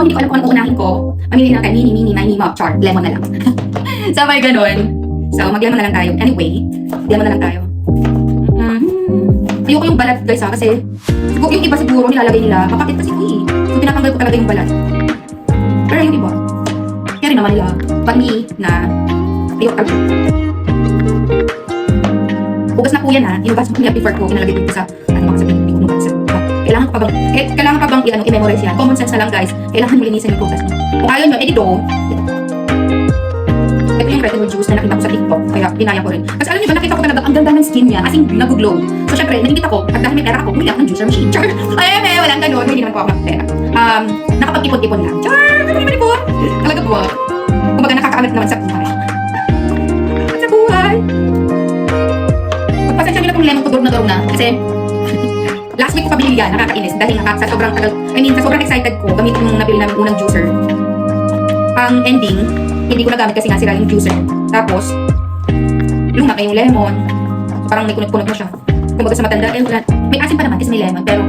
hindi ko alam kung anong uunahin ko, mamili lang tayo mini, char, lemon na lang. So, may ganun. So, mag-lemon na lang tayo. Anyway, lemon na lang tayo. Ayoko yung balat guys ha, kasi yung iba siguro nilalagay nila, mapakit kasi ito eh. So, tinatanggal ko talaga yung balat. Pero yung iba, kaya rin naman nila, pag-i na, ayoko talaga. Hugas na po yan ha, inugas ko niya before ko, inalagay ko sa, ano mga sabihin, hindi ko nugas sa kailangan pa bang i-memorize yan? Common sense na lang guys, kailangan mo linisin yung prutas mo. Kung ayaw nyo, ito yung retinol juice na nakita ko sa TikTok, kaya pinaya ko rin. Kasi alam nyo ba, nakita ko talaga ang ganda ng skin niya, as in nag-glow. So syempre, nalimit ako, at dahil may pera ako, bumili ako ng juicer machine. Char! Ay, walang ganun, hindi naman po ako ng pera. Nakapag-ipon-ipon lang. Char! Ipon-ipon! Talaga po. Kumbaga nakakaamit naman sa buhay. At sa buhay! Pagpasensya nyo na kung lemon ko durog na, kasi last week ko pa binili yan, nakakainis. Dahil sa sobrang sa sobrang excited ko, gamitin yung nabili namin unang juicer. Ang ending, hindi ko nagamit kasi nga sila yung juicer. Tapos, lumaki yung lemon. So, parang may kunot-kunot na siya. Kumbaga sa matanda, may asin pa naman kasi may lemon. Pero,